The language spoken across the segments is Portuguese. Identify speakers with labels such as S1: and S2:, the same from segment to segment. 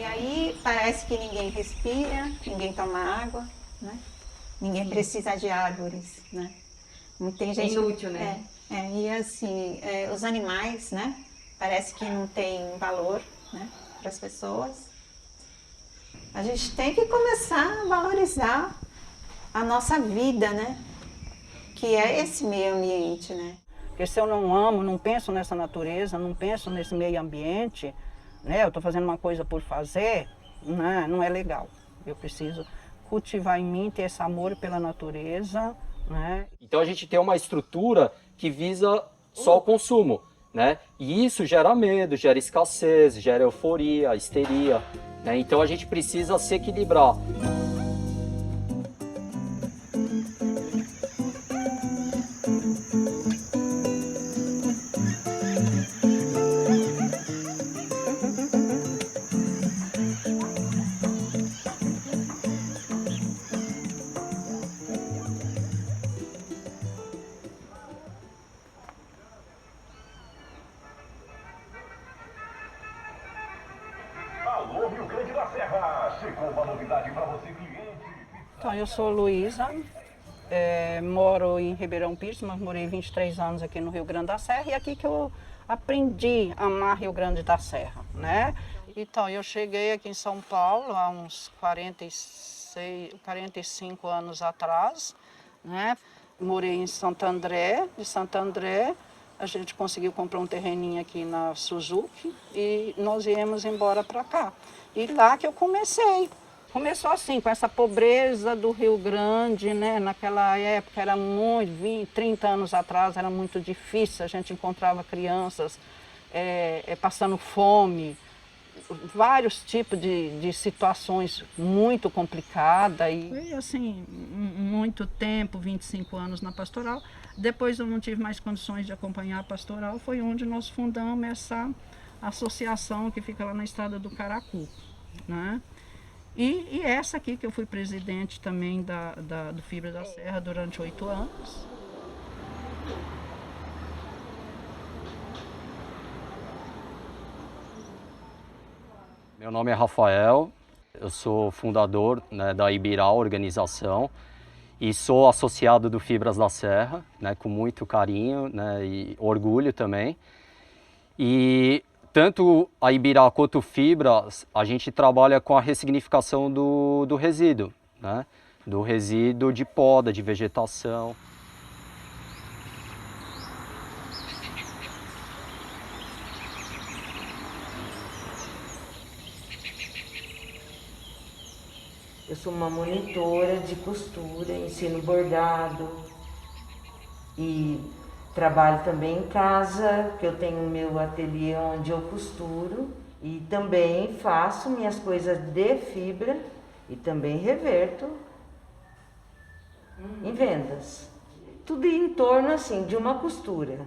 S1: E aí parece que ninguém respira, ninguém toma água, né? Ninguém precisa de árvores, né? Tem gente
S2: inútil, né?
S1: e assim, os animais, né? Parece que não tem valor, né? Para as pessoas. A gente tem que começar a valorizar a nossa vida, né? Que é esse meio ambiente, né?
S3: Porque se eu não amo, não penso nessa natureza, não penso nesse meio ambiente, né? Eu estou fazendo uma coisa por fazer, né? Não é legal. Eu preciso cultivar em mim, ter esse amor pela natureza, né?
S4: Então a gente tem uma estrutura que visa só o consumo, né? E isso gera medo, gera escassez, gera euforia, histeria, né? Então a gente precisa se equilibrar.
S5: Alô, Rio Grande da Serra! Chegou uma novidade para você, cliente.
S3: Então, eu sou Luísa, moro em Ribeirão Pires, mas morei 23 anos aqui no Rio Grande da Serra e aqui que eu aprendi a amar Rio Grande da Serra, né? Então, eu cheguei aqui em São Paulo há uns 45 anos atrás, né? Morei em Santo André, de Santo André, a gente conseguiu comprar um terreninho aqui na Suzuki e nós viemos embora para cá. E lá que eu comecei. Começou assim, com essa pobreza do Rio Grande, né? Naquela época era muito, 20, 30 anos atrás, era muito difícil, a gente encontrava crianças passando fome, vários tipos de situações muito complicadas. E foi assim, muito tempo, 25 anos na pastoral. Depois eu não tive mais condições de acompanhar a pastoral, foi onde nós fundamos essa associação que fica lá na estrada do Caracu, né? E essa aqui, que eu fui presidente também do Fibra da Serra durante 8 anos.
S4: Meu nome é Rafael, eu sou fundador, né, da Ibirá Organização e sou associado do Fibras da Serra, né, com muito carinho, né, e orgulho também. E tanto a Ibirá quanto o Fibras, a gente trabalha com a ressignificação do resíduo, né? Do resíduo de poda, de vegetação.
S2: Eu sou uma monitora de costura, ensino bordado e trabalho também em casa, que eu tenho o meu ateliê onde eu costuro e também faço minhas coisas de fibra e também reverto em vendas. Tudo em torno assim de uma costura.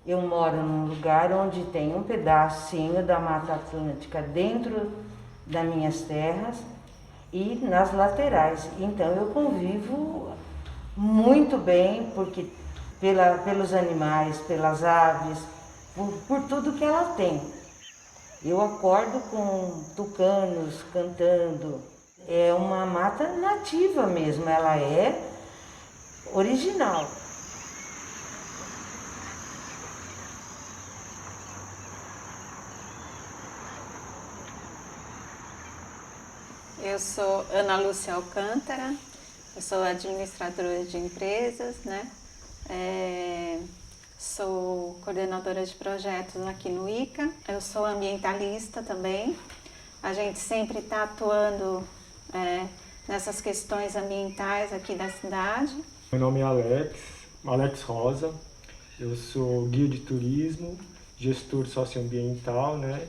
S2: Eu moro num lugar onde tem um pedacinho da Mata Atlântica dentro das minhas terras e nas laterais. Então eu convivo muito bem porque pelos animais, pelas aves, por tudo que ela tem. Eu acordo com tucanos cantando. É uma mata nativa mesmo, ela é original.
S1: Eu sou Ana Lúcia Alcântara, eu sou administradora de empresas, né? Sou coordenadora de projetos aqui no ICA, eu sou ambientalista também. A gente sempre está atuando nessas questões ambientais aqui da cidade.
S6: Meu nome é Alex Rosa, eu sou guia de turismo, gestor socioambiental, né?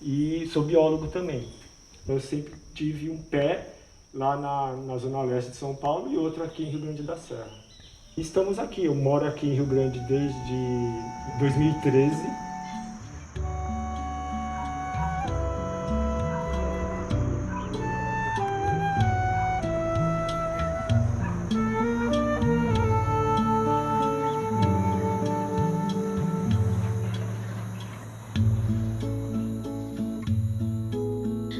S6: E sou biólogo também. Eu sempre tive um pé lá na Zona Leste de São Paulo e outro aqui em Rio Grande da Serra. Estamos aqui, eu moro aqui em Rio Grande desde 2013.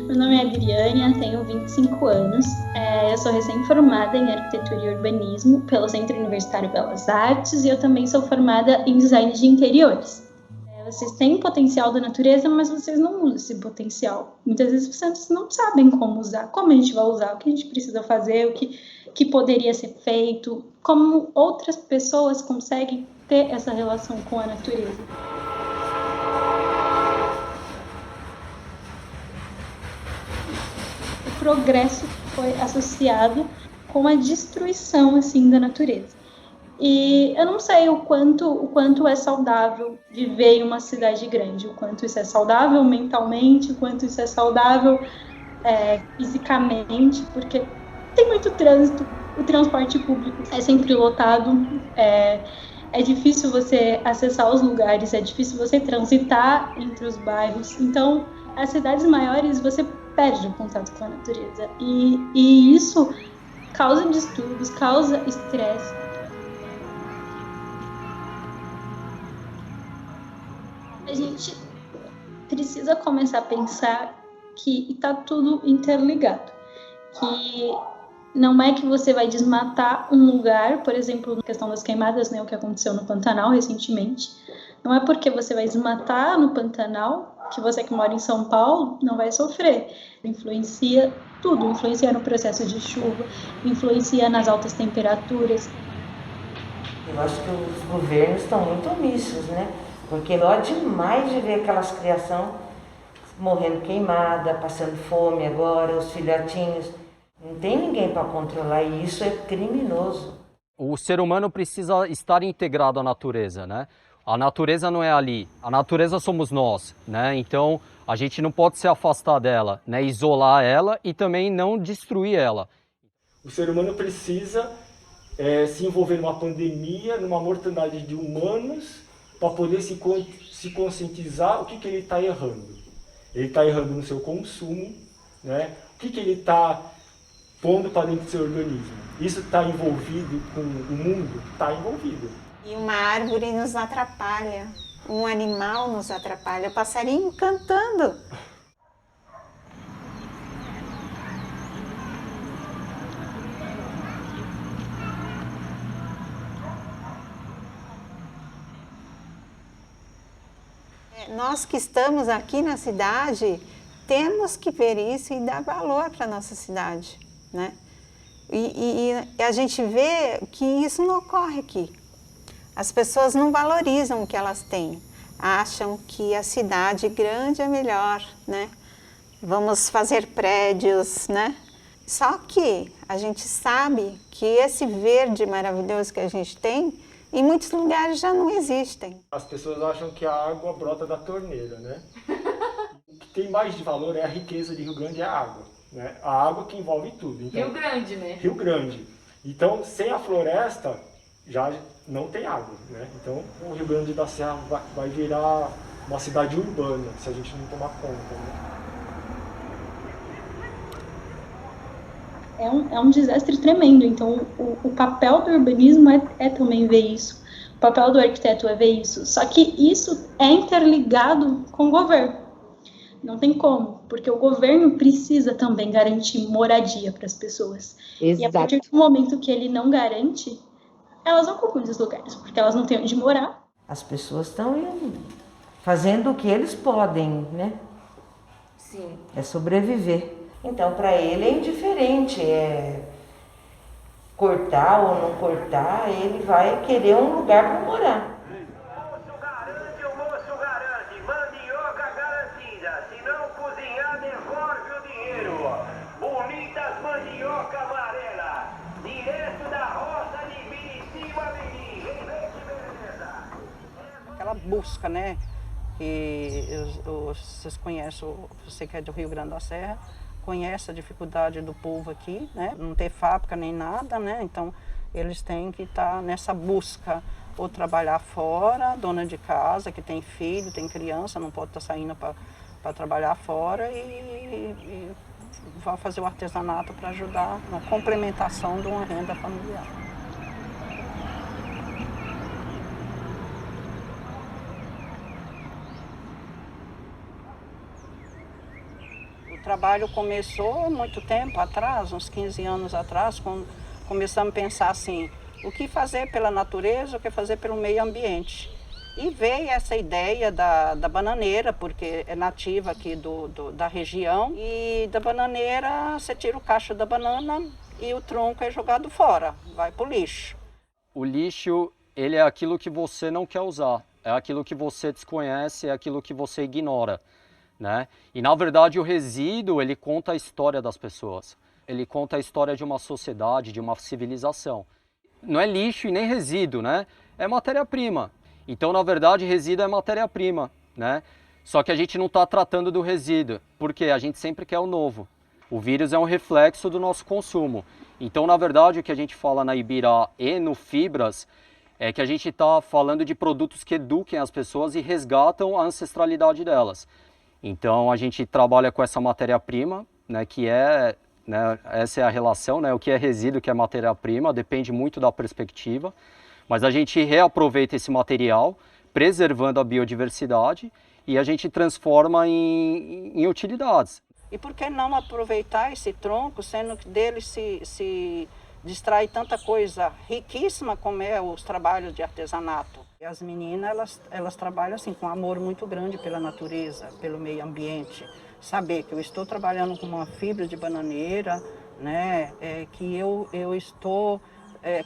S7: Meu nome é Adriane, tenho 25 anos. Eu sou recém-formada em Arquitetura e Urbanismo pelo Centro Universitário Belas Artes e eu também sou formada em Design de Interiores. Vocês têm potencial da natureza, mas vocês não usam esse potencial. Muitas vezes vocês não sabem como usar, como a gente vai usar, o que a gente precisa fazer, o que poderia ser feito, como outras pessoas conseguem ter essa relação com a natureza. O progresso foi associado com a destruição assim da natureza. E eu não sei o quanto é saudável viver em uma cidade grande, o quanto isso é saudável mentalmente, o quanto isso é saudável fisicamente, porque tem muito trânsito, o transporte público é sempre lotado, é difícil você acessar os lugares, é difícil você transitar entre os bairros. Então, as cidades maiores, você perde o contato com a natureza. E isso causa distúrbios, causa estresse. A gente precisa começar a pensar que está tudo interligado, que não é que você vai desmatar um lugar, por exemplo, na questão das queimadas, né, o que aconteceu no Pantanal recentemente, não é porque você vai desmatar no Pantanal que você que mora em São Paulo não vai sofrer. Influencia tudo, influencia no processo de chuva, influencia nas altas temperaturas.
S2: Eu acho que os governos estão muito omissos, né? Porque dói demais de ver aquelas criações morrendo queimada, passando fome agora, os filhotinhos. Não tem ninguém para controlar e isso é criminoso.
S4: O ser humano precisa estar integrado à natureza, né? A natureza não é ali, a natureza somos nós, né? Então a gente não pode se afastar dela, né? Isolar ela e também não destruir ela.
S6: O ser humano precisa se envolver numa pandemia, numa mortandade de humanos, para poder se conscientizar o que ele está errando. Ele está errando no seu consumo, né? O que ele está pondo para dentro do seu organismo. Isso está envolvido com o mundo? Está envolvido.
S1: E uma árvore nos atrapalha, um animal nos atrapalha, o passarinho cantando. Nós que estamos aqui na cidade, temos que ver isso e dar valor para a nossa cidade, né? E a gente vê que isso não ocorre aqui. As pessoas não valorizam o que elas têm, acham que a cidade grande é melhor, né? Vamos fazer prédios, né? Só que a gente sabe que esse verde maravilhoso que a gente tem, em muitos lugares já não existem.
S6: As pessoas acham que a água brota da torneira, né? O que tem mais de valor é a riqueza de Rio Grande, é a água, né? A água que envolve tudo. Então,
S8: Rio Grande, né?
S6: Rio Grande. Então, sem a floresta, já não tem água, né? Então, o Rio Grande da Serra vai virar uma cidade urbana, se a gente não tomar conta, né?
S7: É um desastre tremendo. Então, o papel do urbanismo é também ver isso. O papel do arquiteto é ver isso. Só que isso é interligado com o governo. Não tem como, porque o governo precisa também garantir moradia para as pessoas.
S9: Exato.
S7: E a partir do momento que ele não garante, elas ocupam esses lugares, porque elas não têm onde morar.
S2: As pessoas estão fazendo o que eles podem, né?
S8: Sim.
S2: É sobreviver. Então, para ele é indiferente, cortar ou não cortar, ele vai querer um lugar para morar.
S5: Moço garante, o moço garante, mandioca garantida, se não cozinhar devolve o dinheiro. Bonitas mandioca amarela, direto da roça de Biritiba, Mirim, vem ver que beleza.
S3: Aquela busca, né? E vocês conhecem, você que é do Rio Grande da Serra, conhece a dificuldade do povo aqui, né? Não ter fábrica nem nada, né? Então eles têm que estar nessa busca, ou trabalhar fora, dona de casa que tem filho, tem criança, não pode estar saindo para trabalhar fora e vai fazer o artesanato para ajudar na complementação de uma renda familiar. O trabalho começou muito tempo atrás, uns 15 anos atrás, quando começamos a pensar assim, o que fazer pela natureza, o que fazer pelo meio ambiente. E veio essa ideia da bananeira, porque é nativa aqui da região, e da bananeira você tira o cacho da banana e o tronco é jogado fora, vai para o lixo.
S4: O lixo, ele é aquilo que você não quer usar, é aquilo que você desconhece, é aquilo que você ignora, né? E na verdade o resíduo, ele conta a história das pessoas, ele conta a história de uma sociedade, de uma civilização. Não é lixo e nem resíduo, né? É matéria-prima. Então, na verdade, resíduo é matéria-prima, né? Só que a gente não está tratando do resíduo, porque a gente sempre quer o novo. O vírus é um reflexo do nosso consumo. Então, na verdade, o que a gente fala na Ibirá e no Fibras é que a gente está falando de produtos que eduquem as pessoas e resgatam a ancestralidade delas. Então, a gente trabalha com essa matéria-prima, né, que é, né, essa é a relação, né, o que é resíduo, o que é matéria-prima, depende muito da perspectiva. Mas a gente reaproveita esse material, preservando a biodiversidade, e a gente transforma em utilidades.
S3: E por que não aproveitar esse tronco, sendo que dele se distrai tanta coisa riquíssima como é os trabalhos de artesanato? E as meninas, elas trabalham assim, com amor muito grande pela natureza, pelo meio ambiente. Saber que eu estou trabalhando com uma fibra de bananeira, né, que eu estou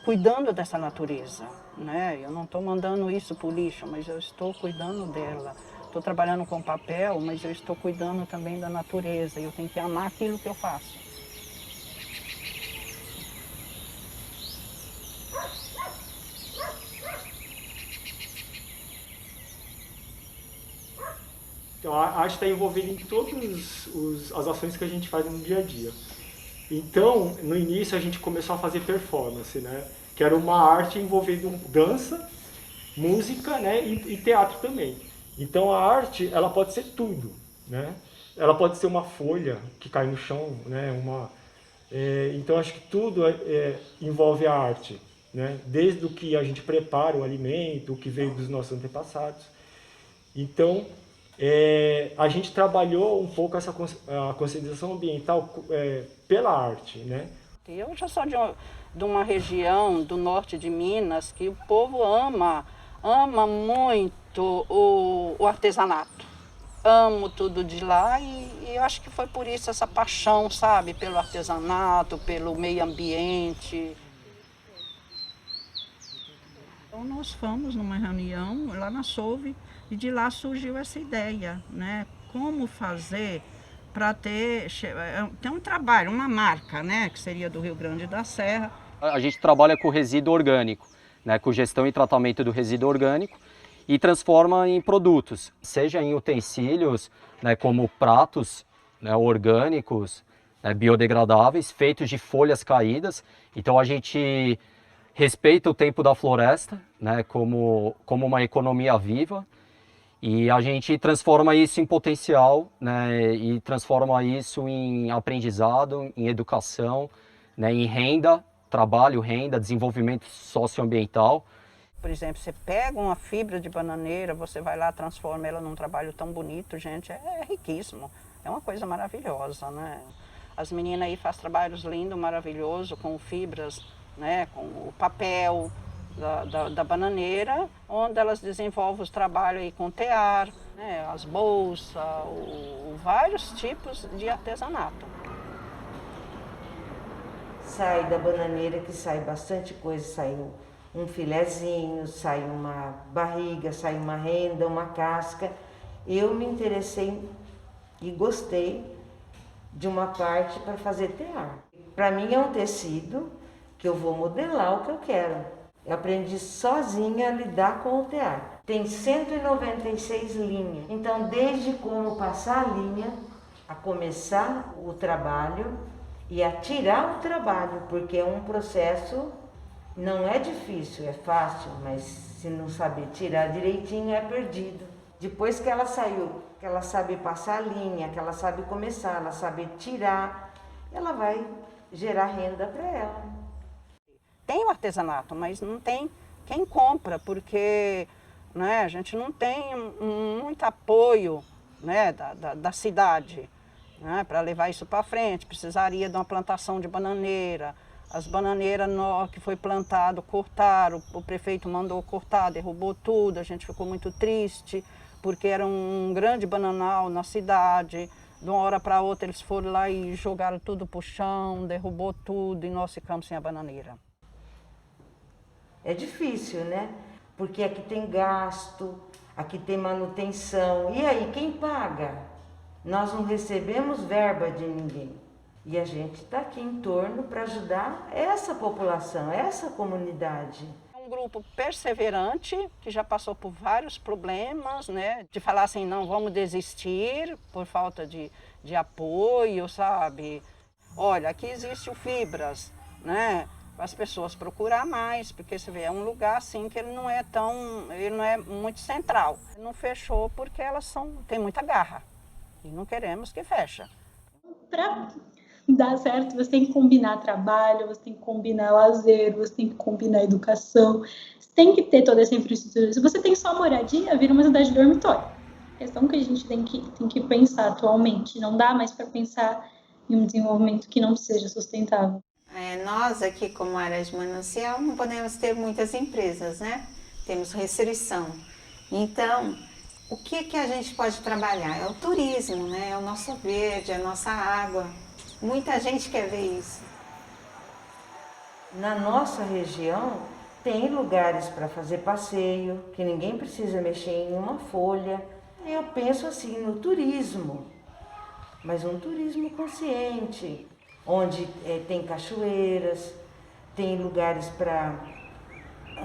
S3: cuidando dessa natureza, né? Eu não estou mandando isso para o lixo, mas eu estou cuidando dela. Estou trabalhando com papel, mas eu estou cuidando também da natureza. Eu tenho que amar aquilo que eu faço.
S6: Então, a arte está envolvida em todas as ações que a gente faz no dia a dia. Então, no início, a gente começou a fazer performance, né? Que era uma arte envolvendo dança, música, né? E teatro também. Então, a arte, ela pode ser tudo, né? Ela pode ser uma folha que cai no chão, né? Então, acho que tudo envolve a arte, né? Desde o que a gente prepara o alimento, o que veio dos nossos antepassados. Então, a gente trabalhou um pouco a conscientização ambiental pela arte, né?
S3: Eu já sou de uma região do norte de Minas que o povo ama muito o artesanato. Amo tudo de lá e eu acho que foi por isso essa paixão, sabe? Pelo artesanato, pelo meio ambiente. Então nós fomos numa reunião lá na Solve e de lá surgiu essa ideia, né? Como fazer para ter um trabalho, uma marca, né? Que seria do Rio Grande da Serra.
S4: A gente trabalha com resíduo orgânico, né? Com gestão e tratamento do resíduo orgânico e transforma em produtos, seja em utensílios, né? Como pratos, né? Orgânicos, né? Biodegradáveis, feitos de folhas caídas. Então a gente respeita o tempo da floresta, né? Como uma economia viva. E a gente transforma isso em potencial, né, e transforma isso em aprendizado, em educação, né, em renda, trabalho, renda, desenvolvimento socioambiental.
S3: Por exemplo, você pega uma fibra de bananeira, você vai lá, transforma ela num trabalho tão bonito, gente, é riquíssimo, é uma coisa maravilhosa, né? As meninas aí fazem trabalhos lindos, maravilhosos, com fibras, né, com o papel da bananeira, onde elas desenvolvem os trabalhos aí com tear, né, as bolsas, vários tipos de artesanato.
S2: Sai da bananeira que sai bastante coisa, sai um filezinho, sai uma barriga, sai uma renda, uma casca. Eu me interessei e gostei de uma parte para fazer tear. Para mim é um tecido que eu vou modelar o que eu quero. Eu aprendi sozinha a lidar com o tear. Tem 196 linhas. Então, desde como passar a linha, a começar o trabalho e a tirar o trabalho, porque é um processo, não é difícil, é fácil, mas se não saber tirar direitinho é perdido. Depois que ela saiu, que ela sabe passar a linha, que ela sabe começar, ela sabe tirar, ela vai gerar renda para ela.
S3: Tem o artesanato, mas não tem quem compra, porque, né, a gente não tem muito apoio, né, da cidade. né? Para levar isso para frente, precisaria de uma plantação de bananeira. As bananeiras que foi plantado, cortaram, o prefeito mandou cortar, derrubou tudo, a gente ficou muito triste, porque era um grande bananal na cidade. De uma hora para outra eles foram lá e jogaram tudo para o chão, derrubou tudo e nós ficamos sem a bananeira.
S2: É difícil, né? Porque aqui tem gasto, aqui tem manutenção. E aí, quem paga? Nós não recebemos verba de ninguém. E a gente está aqui em torno para ajudar essa população, essa comunidade.
S3: É um grupo perseverante, que já passou por vários problemas, né? De falar assim, não vamos desistir por falta de apoio, sabe? Olha, aqui existe o Fibras, né? Para as pessoas procurar mais, porque você vê, é um lugar assim que ele não é muito central. Não fechou porque elas têm muita garra e não queremos que feche.
S7: Para dar certo, você tem que combinar trabalho, você tem que combinar lazer, você tem que combinar educação, você tem que ter toda essa infraestrutura. Se você tem só moradia, vira uma cidade de dormitório. A questão que a gente tem que pensar atualmente, não dá mais para pensar em um desenvolvimento que não seja sustentável.
S1: Nós aqui, como área de manancial, não podemos ter muitas empresas, né? Temos restrição. Então, o que a gente pode trabalhar? É o turismo, né? É o nosso verde, é a nossa água. Muita gente quer ver isso.
S2: Na nossa região, tem lugares para fazer passeio, que ninguém precisa mexer em uma folha. Eu penso assim no turismo, mas um turismo consciente, onde tem cachoeiras, tem lugares para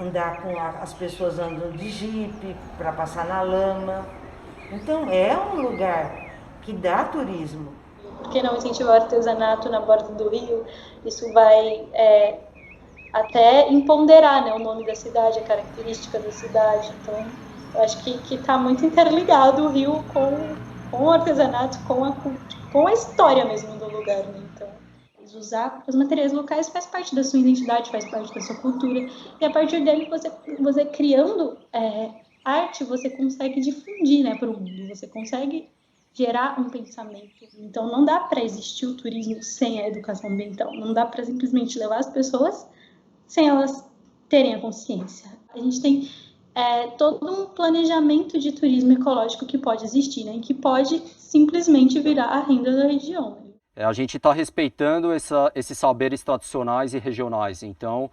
S2: andar as pessoas andam de jipe, para passar na lama. Então é um lugar que dá turismo.
S7: Por que não incentivar o artesanato na borda do rio? Isso vai até empoderar, né, o nome da cidade, a característica da cidade. Então, eu acho que está muito interligado o rio com o artesanato, com a história mesmo do lugar, né? Então, usar os materiais locais faz parte da sua identidade, faz parte da sua cultura. E a partir dele, você criando arte, você consegue difundir, né, para o mundo, você consegue gerar um pensamento. Então, não dá para existir o turismo sem a educação ambiental. Não dá para simplesmente levar as pessoas sem elas terem a consciência. A gente tem todo um planejamento de turismo ecológico que pode existir, né? E que pode simplesmente virar a renda da região.
S4: A gente está respeitando esses saberes tradicionais e regionais. Então,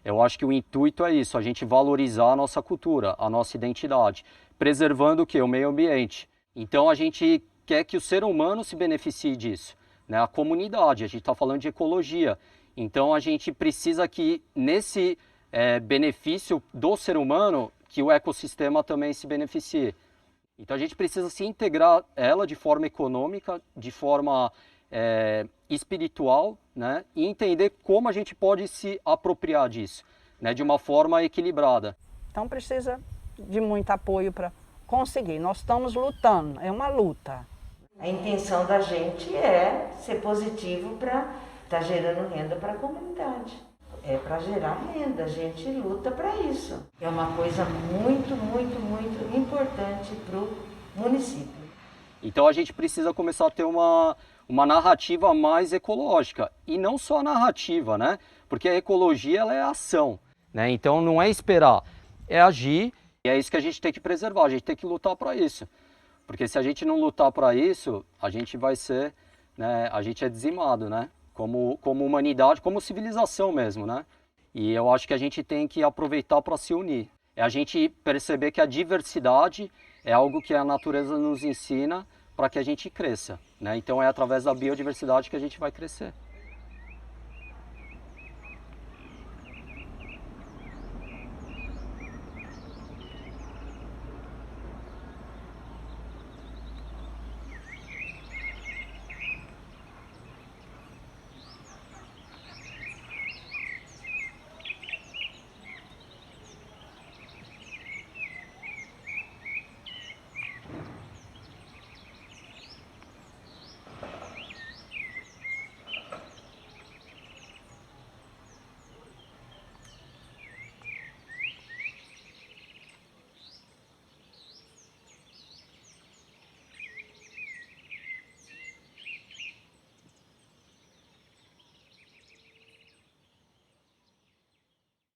S4: eu acho que o intuito é isso, a gente valorizar a nossa cultura, a nossa identidade, preservando o quê? O meio ambiente. Então, a gente quer que o ser humano se beneficie disso, né? A comunidade, a gente está falando de ecologia. Então, a gente precisa que nesse benefício do ser humano, que o ecossistema também se beneficie. Então, a gente precisa se integrar ela de forma econômica, de forma espiritual, né? E entender como a gente pode se apropriar disso, né? De uma forma equilibrada.
S3: Então, precisa de muito apoio para conseguir. Nós estamos lutando, é uma luta.
S2: A intenção da gente é ser positivo para estar gerando renda para a comunidade. É para gerar renda, a gente luta para isso. É uma coisa muito, muito, muito importante para o município.
S4: Então a gente precisa começar a ter uma narrativa mais ecológica. E não só a narrativa, né? Porque a ecologia ela é ação, né? Então não é esperar, é agir. E é isso que a gente tem que preservar, a gente tem que lutar para isso. Porque se a gente não lutar para isso, a gente vai ser, né, a gente é dizimado, né? Como humanidade, como civilização mesmo, né? E eu acho que a gente tem que aproveitar para se unir. É a gente perceber que a diversidade é algo que a natureza nos ensina para que a gente cresça, né? Então é através da biodiversidade que a gente vai crescer.